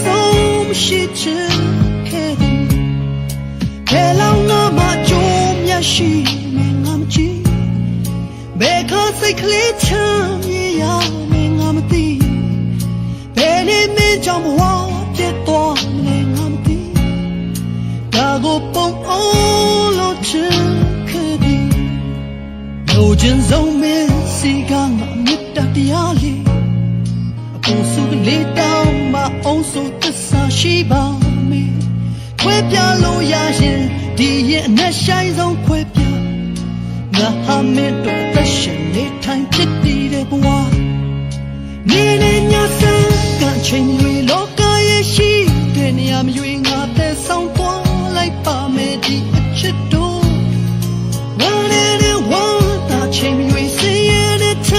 ဆုံးရှိချင်ခဲ့သည်ဘယ်လောက်ငါမှကြုံမြတ်ရှိနေငါမကြည့်ဘယ်ခါစိတ်ကလေးချမ်းမြေရနေငါမသိဘယ်နေမင်းကြောင့်ဘဝပြတ်သွားနေငါမသိဒါကိုပုံအောင်လို့ချင်ခဲ့သည်လိုချင်ဆုံးမင်းစီကငါမြတ်တရားလေးအပူစုလေးတောင်းမအောင်ဆိုသစ္စာရှိပါမယ်ခွဲပြလို့ရရင်ဒီရဲ့အနဲ့ဆိုင်ဆုံးခွဲပြငါဟာမင်းတို့သက်ရှင်နေထိုင်ဖြစ်တည်တဲ့ဘဝနေနေညစံကချိန်တွေလောကရဲ့ရှိတဲ့နေရာမရွေငါသက်ဆောင်သွားလိုက်ပါမယ်ဒီအချစ်တို့ဝမ်းနဲ့ဝမ်းသာချိန်တွေစင်ရတဲ့ထ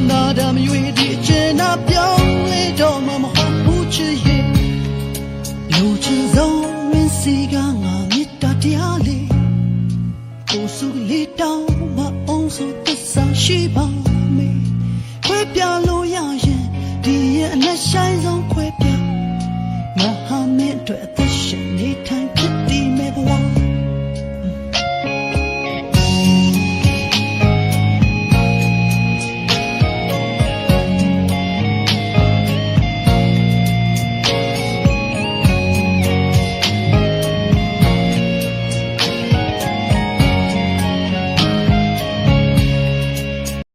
နာဒါမရွေဒီအကျဉ်းနာပြောင်းလဲတော့မှမဟုတ်ဘူးချစ်ရဲ့လူချင်းဆုံးမင်းစီကငါမြတ်တရားလေးကိုစုလေးတောင်းမအောင်ဆိုသစ္စာရှိပါမယ်ခွဲပြလို့ရရင်ဒီရဲ့အနဲ့ဆိုင်ဆုံးခွဲပြငါဟာမင်းအတွက်အသက်